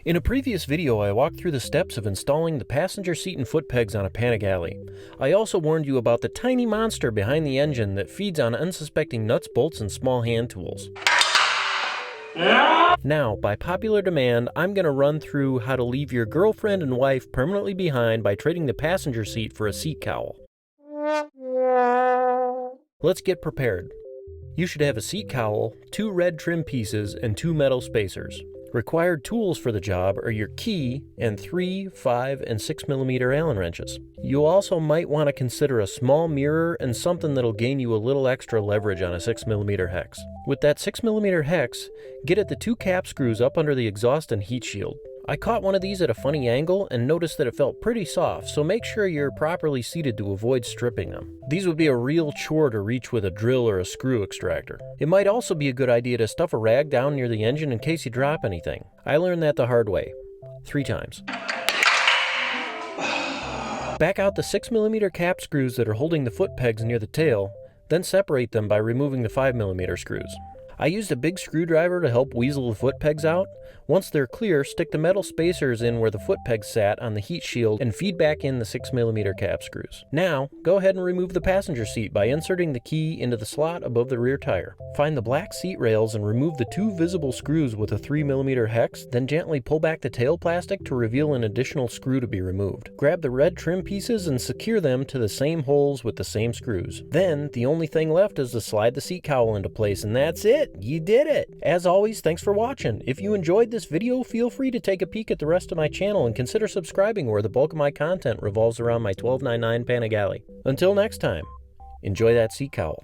In a previous video, I walked through the steps of installing the passenger seat and foot pegs on a Panigale. I also warned you about the tiny monster behind the engine that feeds on unsuspecting nuts, bolts, and small hand tools. Now, by popular demand, I'm going to run through how to leave your girlfriend and wife permanently behind by trading the passenger seat for a seat cowl. Let's get prepared. You should have a seat cowl, 2 red trim pieces, and 2 metal spacers. Required tools for the job are your key and 3, 5, and 6 mm Allen wrenches. You also might want to consider a small mirror and something that'll gain you a little extra leverage on a 6 mm hex. With that 6 mm hex, get at the 2 cap screws up under the exhaust and heat shield. I caught one of these at a funny angle and noticed that it felt pretty soft, so make sure you're properly seated to avoid stripping them. These would be a real chore to reach with a drill or a screw extractor. It might also be a good idea to stuff a rag down near the engine in case you drop anything. I learned that the hard way. 3 times. Back out the 6 mm cap screws that are holding the foot pegs near the tail, then separate them by removing the 5 mm screws. I used a big screwdriver to help weasel the foot pegs out. Once they're clear, stick the metal spacers in where the foot pegs sat on the heat shield and feed back in the 6 mm cap screws. Now, go ahead and remove the passenger seat by inserting the key into the slot above the rear tire. Find the black seat rails and remove the 2 visible screws with a 3 mm hex, then gently pull back the tail plastic to reveal an additional screw to be removed. Grab the red trim pieces and secure them to the same holes with the same screws. Then, the only thing left is to slide the seat cowl into place, and that's it! You did it! As always, thanks for watching. If you enjoyed this video, feel free to take a peek at the rest of my channel and consider subscribing, where the bulk of my content revolves around my 1299 Panigale. Until next time, enjoy that seat cowl.